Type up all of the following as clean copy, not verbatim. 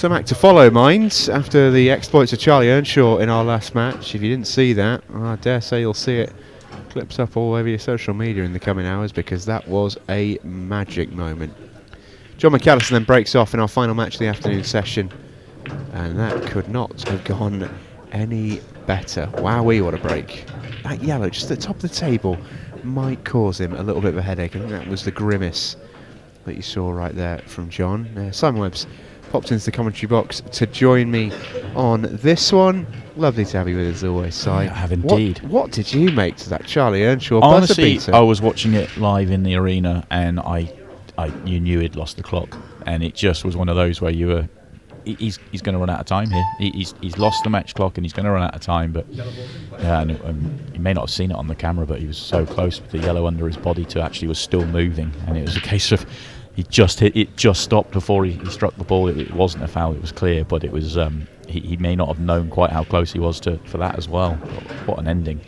Some act to follow, mind, after the exploits of Charlie Earnshaw in our last match. If you didn't see that, I dare say you'll see it clips up all over your social media in the coming hours, because that was a magic moment. Jon McAllister then breaks off in our final match of the afternoon session, and that could not have gone any better. Wowee, what a break. That yellow just at the top of the table might cause him a little bit of a headache. I think that was the grimace that you saw right there from Jon. Simon Webb's popped into the commentary box to join me on this one. Lovely to have you with us as always, Si. I have indeed. What did you make to that Charlie Earnshaw Honestly, buzzer beater? I was watching it live in the arena, and you knew he'd lost the clock, and it just was one of those where you were, he's going to run out of time here. He's lost the match clock, and he's going to run out of time. But yeah, and you may not have seen it on the camera, but he was so close with the yellow under his body to actually was still moving, and it was a case of he just hit it, just stopped before he struck the ball. It wasn't a foul, it was clear, but it was he may not have known quite how close he was for that as well. What an ending.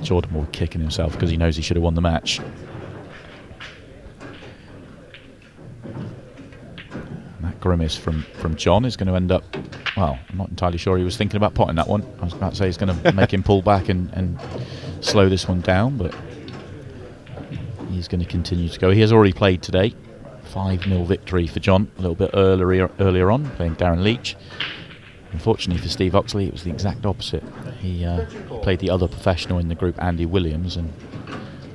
Jordan Moore kicking himself because he knows he should have won the match. And that grimace from Jon is going to end up, well, I'm not entirely sure he was thinking about potting that one. I was about to say he's going to make him pull back and slow this one down, but he's going to continue to go. He has already played today. 5-0 victory for Jon a little bit earlier on, playing Darren Leach. Unfortunately for Steve Oxley, it was the exact opposite. He played the other professional in the group, Andy Williams, and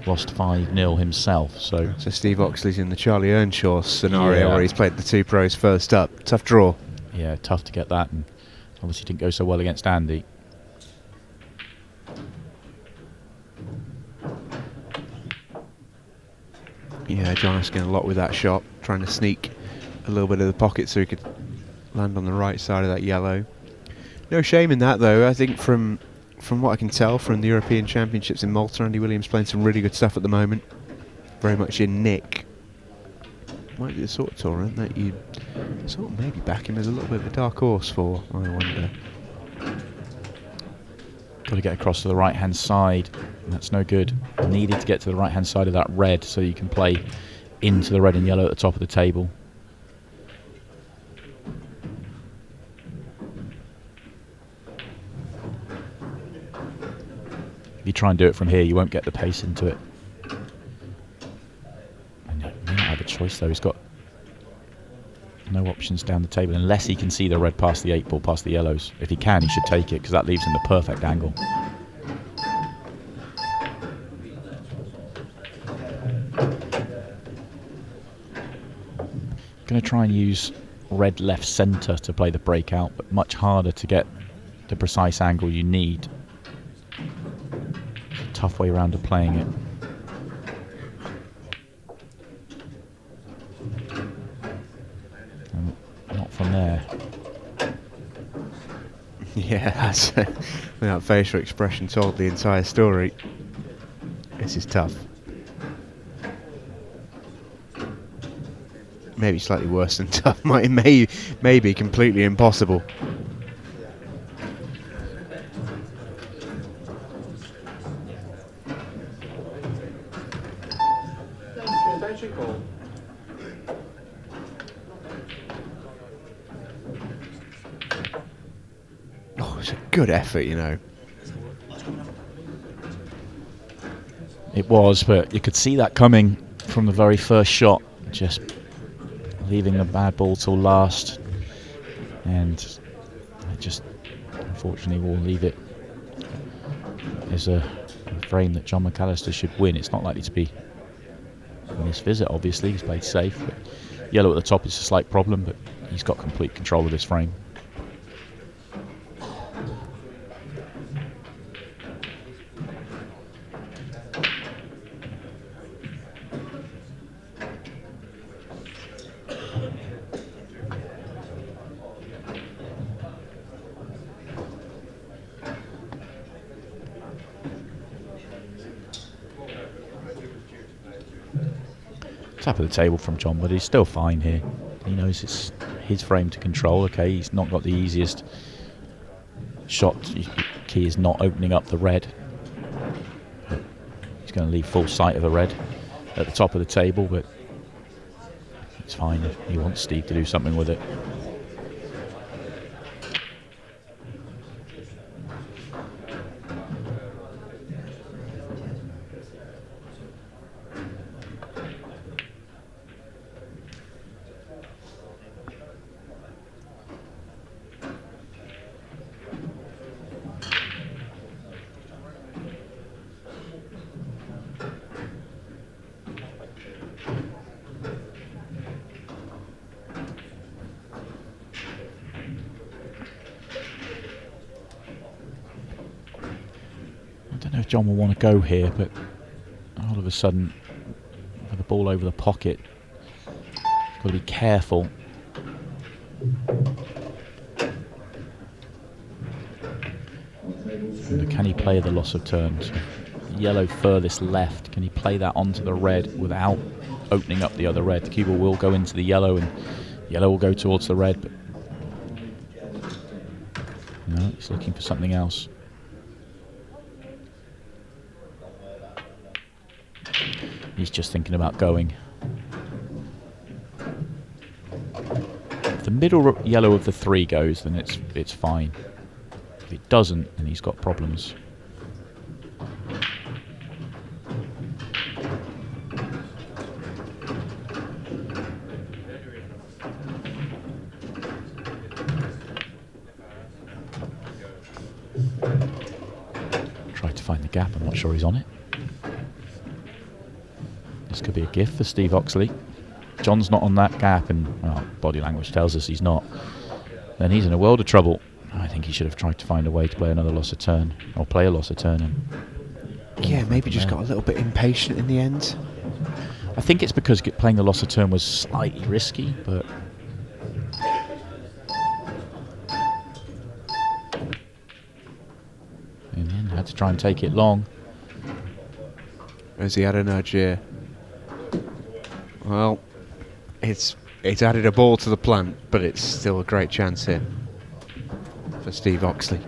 lost 5-0 himself. So Steve Oxley's in the Charlie Earnshaw scenario, where he's played the two pros first up. Tough draw. Yeah, tough to get that, and obviously didn't go so well against Andy. Yeah, Jon asking a lot with that shot, trying to sneak a little bit of the pocket so he could land on the right side of that yellow. No shame in that, though. I think from what I can tell from the European Championships in Malta, Andy Williams playing some really good stuff at the moment. Very much in nick. Might be the sort of tournament that you sort of maybe back him as a little bit of a dark horse for, I wonder. Got to get across to the right-hand side. That's no good. Needed to get to the right-hand side of that red so you can play into the red and yellow at the top of the table. If you try and do it from here, you won't get the pace into it. And he may not have a choice, though. He's got no options down the table unless he can see the red past the 8-ball, past the yellows. If he can, he should take it, because that leaves him the perfect angle. Going to try and use red left centre to play the breakout, but much harder to get the precise angle you need. It's a tough way around of playing it. Not from there. Yeah, that's that facial expression told the entire story. This is tough. Maybe slightly worse than tough. Maybe completely impossible. Oh, it's a good effort, you know. It was, but you could see that coming from the very first shot. Just leaving the bad ball till last, and I just unfortunately will leave it as a frame that Jon McAllister should win. It's not likely to be in this visit, obviously. He's played safe, but yellow at the top is a slight problem, but he's got complete control of this frame. Top of the table from Jon, but he's still fine here. He knows it's his frame to control. Okay, he's not got the easiest shot. Key is not opening up the red. He's going to leave full sight of the red at the top of the table, but It's fine. He wants Steve to do something with it. I don't know if Jon will want to go here, but all of a sudden, with the ball over the pocket, got to be careful. And can he play the loss of turns? Yellow furthest left. Can he play that onto the red without opening up the other red? The cue ball will go into the yellow, and yellow will go towards the red. But no, he's looking for something else. He's just thinking about going. If the middle yellow of the 3 goes, then it's fine. If it doesn't, then he's got problems. Try to find the gap. I'm not sure he's on it. This could be a gift for Steve Oxley. Jon's not on that gap, and well, body language tells us he's not. Then he's in a world of trouble. I think he should have tried to find a way to play another loss of turn, or play a loss of turn. And yeah, maybe just got a little bit impatient in the end. I think it's because playing the loss of turn was slightly risky, but in the end had to try and take it long. Has he had a nudge here? Well, it's added a ball to the plant, but it's still a great chance here for Steve Oxley.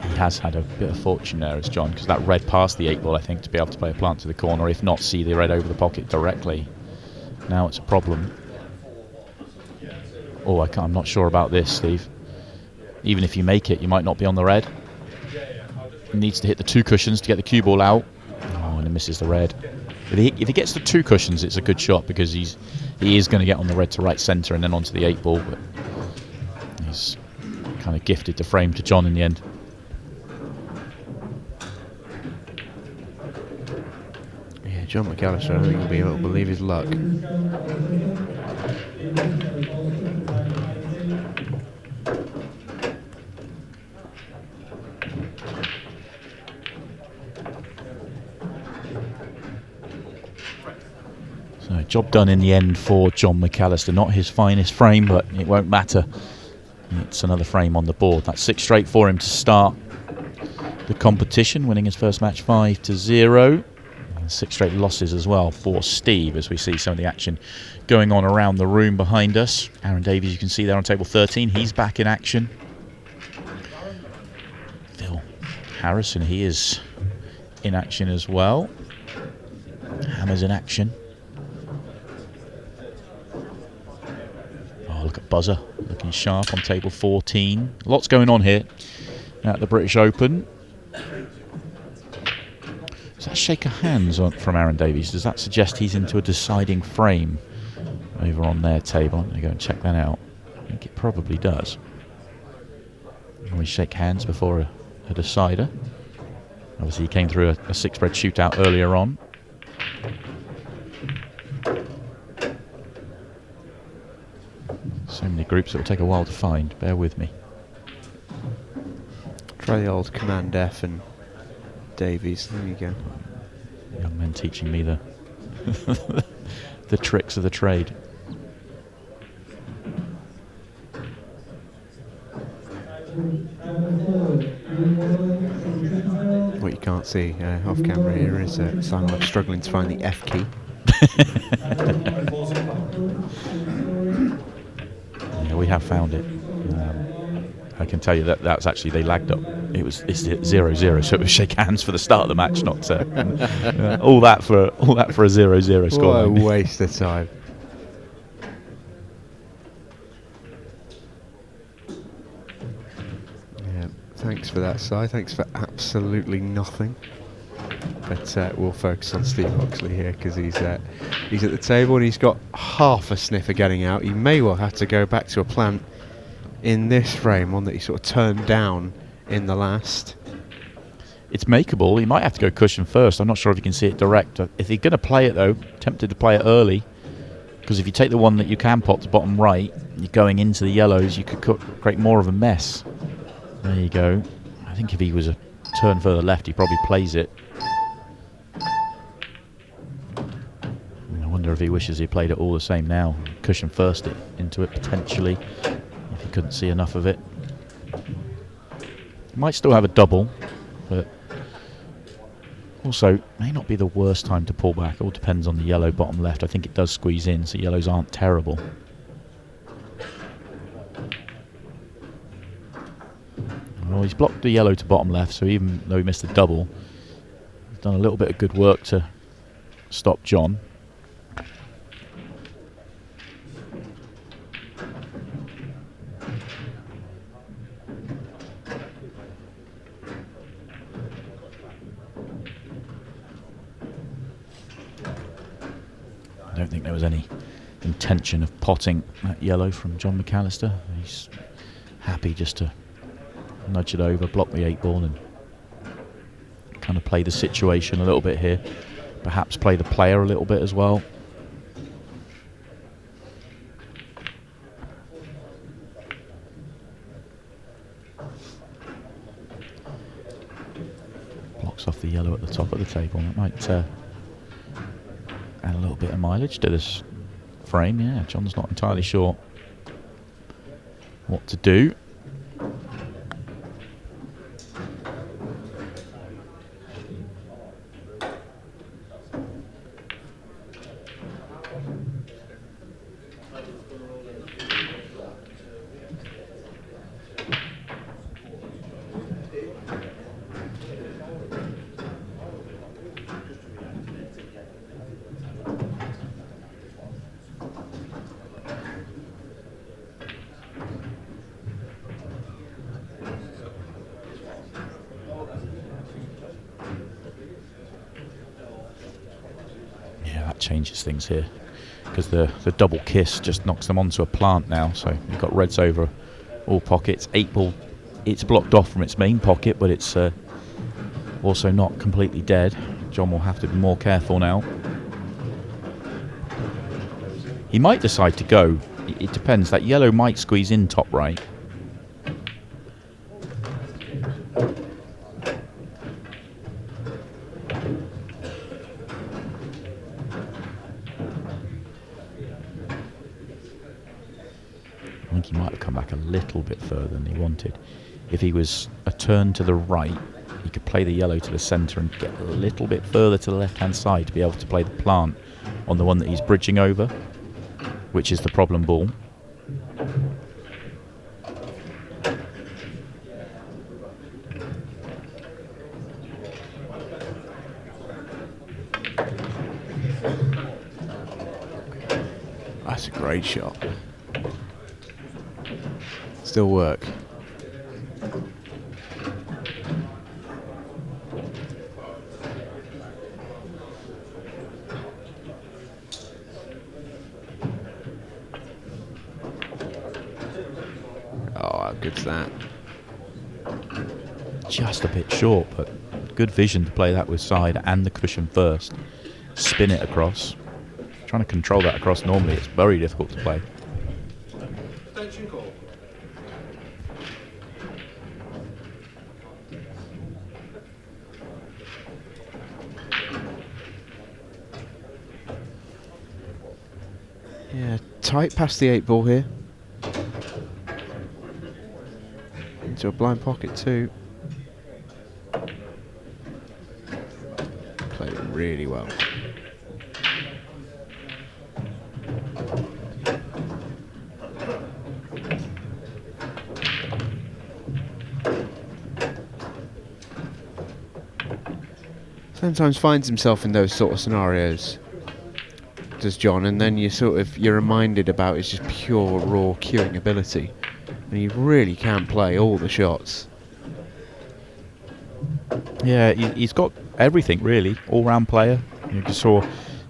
He has had a bit of fortune there as Jon, because that red passed the 8 ball, I think, to be able to play a plant to the corner, if not see the red over the pocket directly. Now it's a problem. Oh, I'm not sure about this, Steve. Even if you make it, you might not be on the red. He needs to hit the 2 cushions to get the cue ball out. Oh, and he misses the red. If he gets the 2 cushions, it's a good shot, because he is going to get on the red to right centre and then onto the 8 ball. But he's kind of gifted the frame to Jon in the end. Yeah, Jon McAllister, I don't think he'll be able to believe his luck. So job done in the end for Jon McAllister. Not his finest frame, but it won't matter. It's another frame on the board. That's 6 straight for him to start the competition, winning his first match 5-0. And 6 straight losses as well for Steve, as we see some of the action going on around the room behind us. Aaron Davies, you can see there on table 13. He's back in action. Phil Harrison, he is in action as well. Hammer's in action. Oh, look at Buzzer, looking sharp on table 14. Lots going on here at the British Open. Is that a shake of hands from Aaron Davies? Does that suggest he's into a deciding frame over on their table? I'm going to go and check that out. I think it probably does. We shake hands before a decider. Obviously, he came through a 6-spread shootout earlier on. So many groups, it will take a while to find. Bear with me. Try the old Command F and Davies. There you go. Young men teaching me the the tricks of the trade. What you can't see off camera here is Simon struggling to find the F key. Yeah, we have found it. I can tell you that's actually, they lagged up. It's 0-0, so it was shake hands for the start of the match, not all that for a 0-0 score. What a waste of time. thanks for that, Si. Thanks for absolutely nothing. But we'll focus on Steve Oxley here because he's at the table and he's got half a sniff of getting out. He may well have to go back to a plant in this frame, one that he sort of turned down in the last. It's makeable. He might have to go cushion first. I'm not sure if you can see it direct. If you're going to play it, though, tempted to play it early, because if you take the one that you can pot to bottom right, you're going into the yellows, you could create more of a mess. There you go. I think if he was a turn further left, he probably plays it. I wonder if he wishes he played it all the same now. Cushion first it into it, potentially, if he couldn't see enough of it. He might still have a double, but also may not be the worst time to pull back. It all depends on the yellow bottom left. I think it does squeeze in, so yellows aren't terrible. Well, he's blocked the yellow to bottom left, so even though he missed the double, he's done a little bit of good work to stop Jon. I don't think there was any intention of potting that yellow from Jon McAllister. He's happy just to nudge it over, block the 8-ball and kind of play the situation a little bit here. Perhaps play the player a little bit as well. Blocks off the yellow at the top of the table. That might add a little bit of mileage to this frame. Yeah, Jon's not entirely sure what to do. Changes things here because the double kiss just knocks them onto a plant now, so you've got reds over all pockets. 8-ball, it's blocked off from its main pocket, but it's also not completely dead. Jon will have to be more careful now. He might decide to go. It depends. That yellow might squeeze in top right. I think he might have come back a little bit further than he wanted. If he was a turn to the right, he could play the yellow to the centre and get a little bit further to the left-hand side to be able to play the plant on the one that he's bridging over, which is the problem ball. That's a great shot. Still work. Oh, how good's that? Just a bit short, but good vision to play that with side and the cushion first. Spin it across. Trying to control that across normally, it's very difficult to play. Attention call. Yeah, tight past the 8-ball here. Into a blind pocket too. Played it really well. Sometimes finds himself in those sort of scenarios, does Jon, and then you're reminded about his just pure raw cueing ability, and he really can play all the shots. Yeah, he's got everything really, all-round player. You just saw,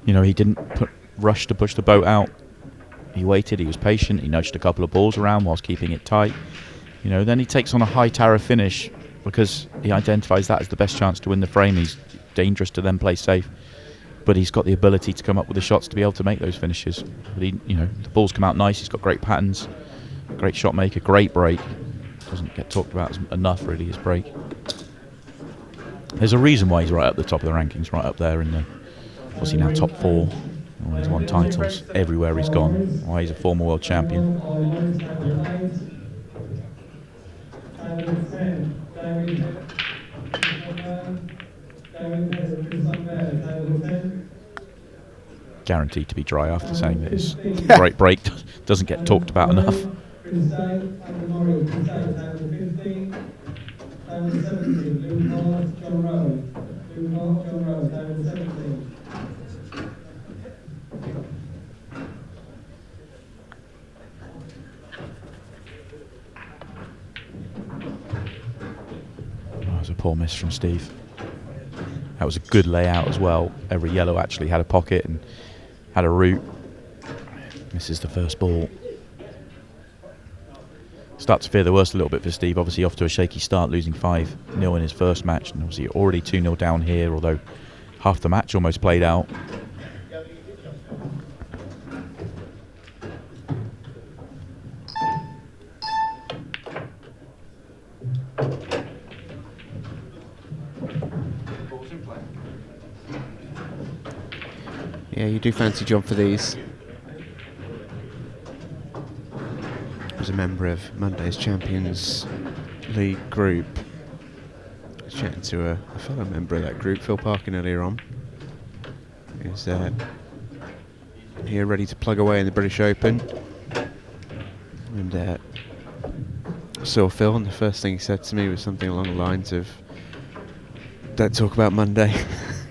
he didn't rush to push the boat out. He waited, he was patient, he nudged a couple of balls around whilst keeping it tight. Then he takes on a high tower finish because he identifies that as the best chance to win the frame. He's dangerous to then play safe, but he's got the ability to come up with the shots to be able to make those finishes. But the balls come out nice. He's got great patterns, great shot maker, great break. Doesn't get talked about enough really, his break. There's a reason why he's right up the top of the rankings, right up there in the, what's he now, top 4? Oh, he's won titles everywhere he's gone. Why he's a former world champion. Guaranteed to be dry after saying that his great break doesn't get talked about enough. That was a poor miss from Steve. That was a good layout as well. Every yellow actually had a pocket and had a route. Misses the first ball. Start to fear the worst a little bit for Steve. Obviously off to a shaky start, losing 5-0 in his first match, and obviously already 2-0 down here, although half the match almost played out. Yeah, you do fancy Jon for these. As a member of Monday's Champions League group, I was chatting to a fellow member of that group, Phil Parkin, earlier on. He's here ready to plug away in the British Open. And I saw Phil, and the first thing he said to me was something along the lines of, "Don't talk about Monday,"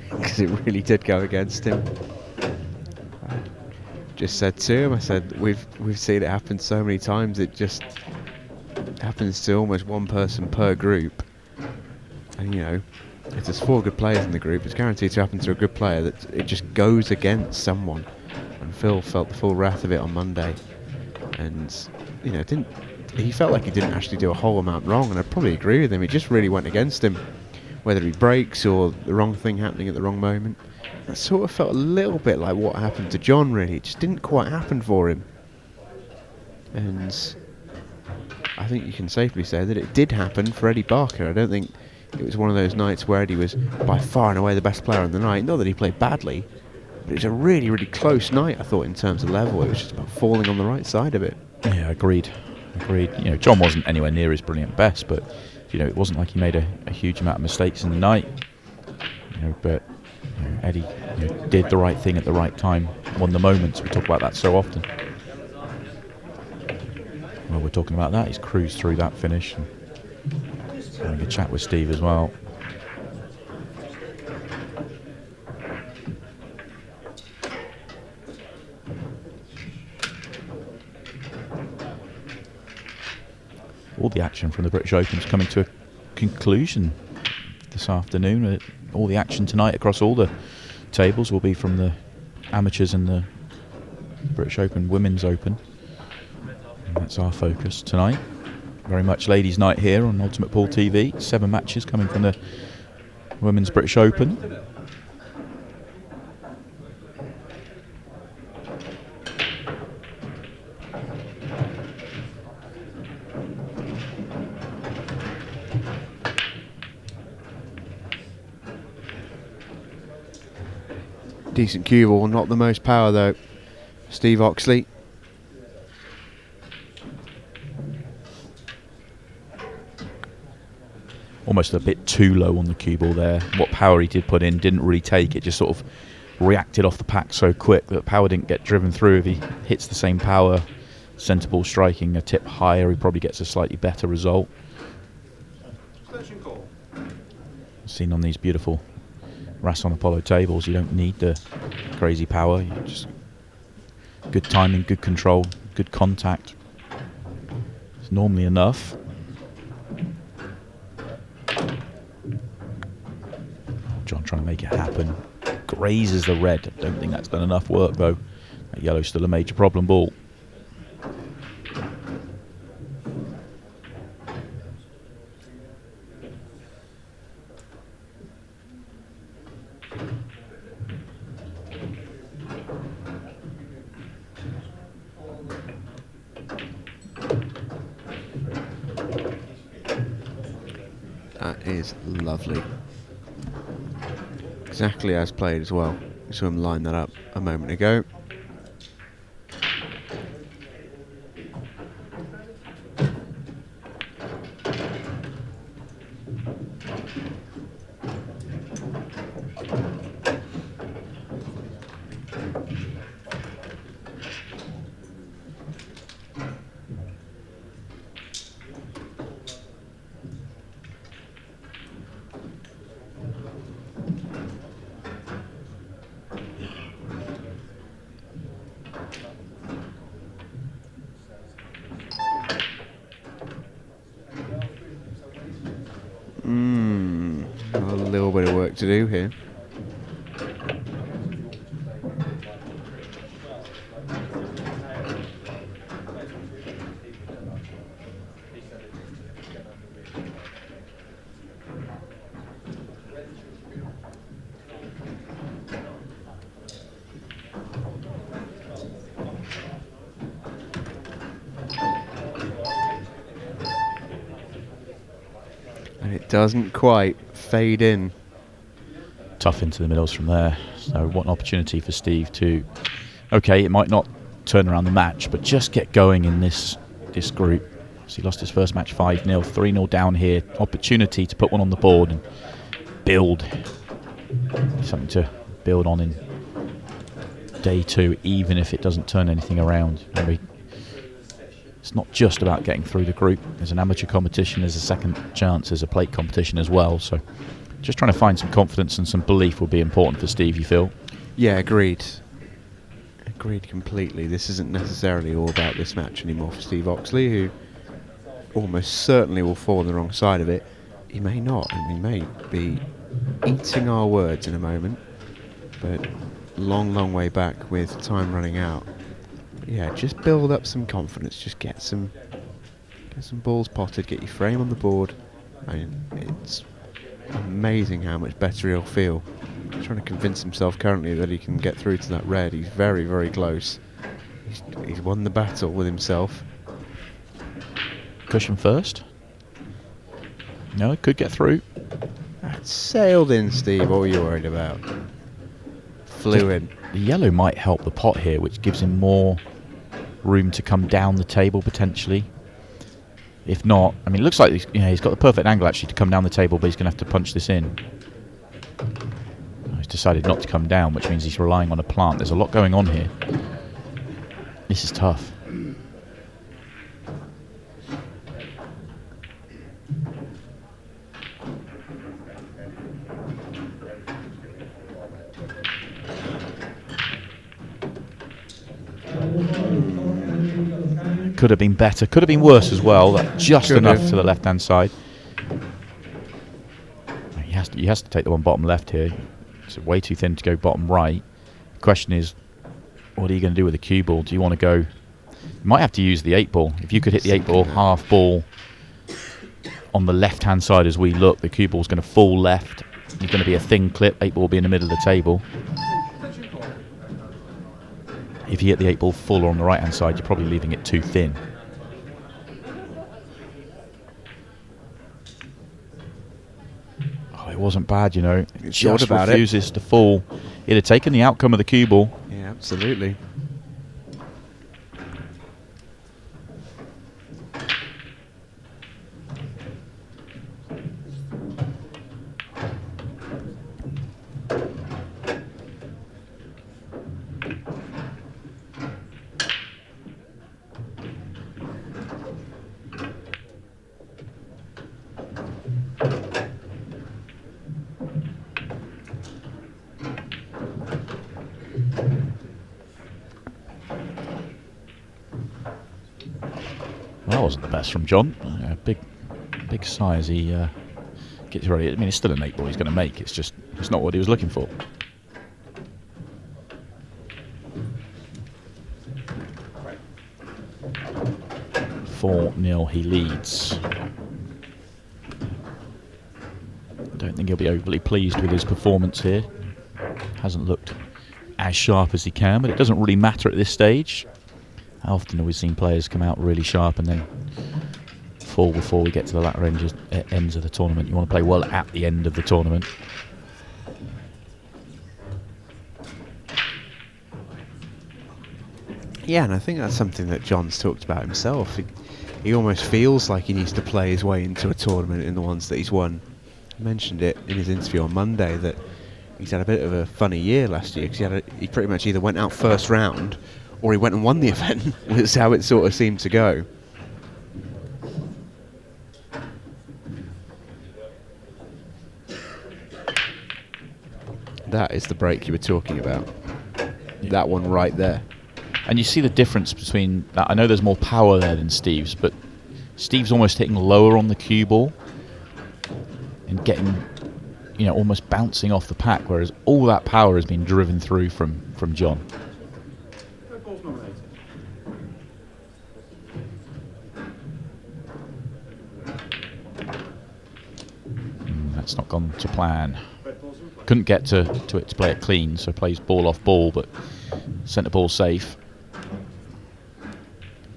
because it really did go against him. Just said to him, I said, we've seen it happen so many times. It just happens to almost one person per group, and if there's 4 good players in the group, it's guaranteed to happen to a good player that it just goes against someone. And Phil felt the full wrath of it on Monday, and he felt like he didn't actually do a whole amount wrong, and I probably agree with him. It just really went against him, whether he breaks or the wrong thing happening at the wrong moment. That sort of felt a little bit like what happened to Jon, really. It just didn't quite happen for him. And I think you can safely say that it did happen for Eddie Barker. I don't think it was one of those nights where Eddie was by far and away the best player on the night. Not that he played badly, but it was a really, really close night, I thought, in terms of level. It was just about falling on the right side of it. Yeah, agreed. Jon wasn't anywhere near his brilliant best, but it wasn't like he made a huge amount of mistakes in the night. But Eddie did the right thing at the right time, won the moments. We talk about that so often. Well, we're talking about that. He's cruised through that finish. And having a chat with Steve as well. All the action from the British Open is coming to a conclusion this afternoon. All the action tonight across all the tables will be from the amateurs and the British Open, Women's Open. And that's our focus tonight. Very much ladies' night here on Ultimate Pool TV. 7 matches coming from the Women's British Open. Decent cue ball, not the most power though. Steve Oxley. Almost a bit too low on the cue ball there. What power he did put in didn't really take. It just sort of reacted off the pack so quick that the power didn't get driven through. If he hits the same power, centre ball striking a tip higher, he probably gets a slightly better result. Seen on these beautiful Rasson Apollo tables, you don't need the crazy power. You just good timing, good control, good contact. It's normally enough. to make it happen. Grazes the red. I don't think that's done enough work though. That yellow's still a major problem ball. That is lovely. Exactly as played as well. We saw him line that up a moment ago. A little bit of work to do here. And it doesn't quite fade in. Tough into the middles from there. So what an opportunity for Steve to, okay, it might not turn around the match, but just get going in this group. So he lost his first match 5-0, 3-0 down here. Opportunity to put one on the board and build. Something to build on in day 2, even if it doesn't turn anything around. It's not just about getting through the group. There's an amateur competition, there's a second chance, there's a plate competition as well. So just trying to find some confidence and some belief will be important for Steve, you feel? Yeah, agreed. Agreed completely. This isn't necessarily all about this match anymore for Steve Oxley, who almost certainly will fall on the wrong side of it. He may not, and we may be eating our words in a moment, but long way back with time running out. But yeah, just build up some confidence, just get some balls potted, get your frame on the board. I mean, it's amazing how much better he'll feel. He's trying to convince himself currently that he can get through to that red. He's very close. He's won the battle with himself. Cushion first. No, it could get through. That sailed in, Steve. What were you worried about? Flew in. The yellow might help the pot here, which gives him more room to come down the table potentially. If not, I mean, it looks like he's got the perfect angle actually to come down the table, but he's going to have to punch this in. He's decided not to come down, which means he's relying on a plant. There's a lot going on here. This is tough. Could have been better, could have been worse as well. Just enough to the left-hand side. He has to take the one bottom left here. It's way too thin to go bottom right. The question is, what are you going to do with the cue ball? Do you want to go? You might have to use the 8-ball. If you could hit the 8-ball half ball on the left-hand side as we look, the cue ball's going to fall left. It's going to be a thin clip. 8-ball will be in the middle of the table. If you hit the 8-ball full on the right-hand side, you're probably leaving it too thin. Oh, it wasn't bad, you know. It just refuses to fall. It'd have taken the outcome of the cue ball. Yeah, absolutely. That wasn't the best from Jon. Big sigh as he gets ready. I mean, it's still an 8-ball he's going to make. It's just It's not what he was looking for. 4-0 he leads. I don't think he'll be overly pleased with his performance here. Hasn't looked as sharp as he can, but it doesn't really matter at this stage. How often have we seen players come out really sharp and then fall before we get to the latter ends of the tournament? You want to play well at the end of the tournament. Yeah, and I think that's something that Jon's talked about himself. He almost feels like he needs to play his way into a tournament in the ones that he's won. He mentioned it in his interview on Monday that he's had a bit of a funny year last year because he pretty much either went out first round or he went and won the event. Was how it sort of seemed to go. That is the break you were talking about. Yeah. That one right there. And you see the difference between that. I know there's more power there than Steve's, but Steve's almost hitting lower on the cue ball and getting, you know, almost bouncing off the pack, whereas all that power has been driven through from Jon. That's not gone to plan. Couldn't get to it to play it clean, so plays ball off ball, but centre ball safe.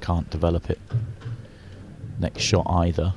Can't develop it next shot either.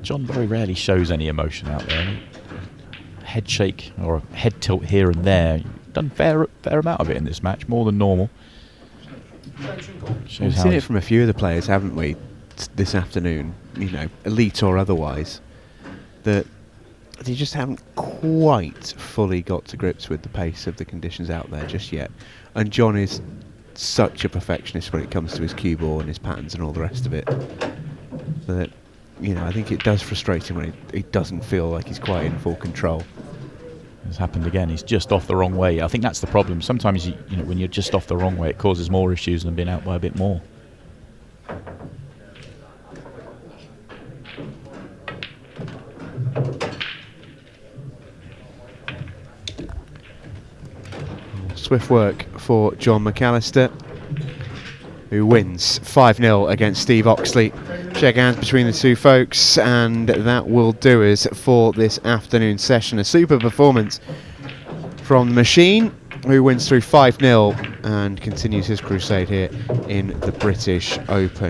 Jon very rarely shows any emotion out there. A head shake or a head tilt here and there. Done fair amount of it in this match, more than normal. We've seen it from a few of the players, haven't we, this afternoon, you know, elite or otherwise, that they just haven't quite fully got to grips with the pace of the conditions out there just yet. And Jon is such a perfectionist when it comes to his cue ball and his patterns and all the rest of it, that, you know, I think it does frustrate him when he doesn't feel like he's quite in full control. It's happened again. He's just off the wrong way. I think that's the problem. Sometimes, you know, when you're just off the wrong way, it causes more issues than being out by a bit more. Swift work for Jon McAllister, who wins 5-0 against Steve Oxley. Shake hands between the two folks, and that will do us for this afternoon session. A super performance from the Machine, who wins through 5-0 and continues his crusade here in the British Open.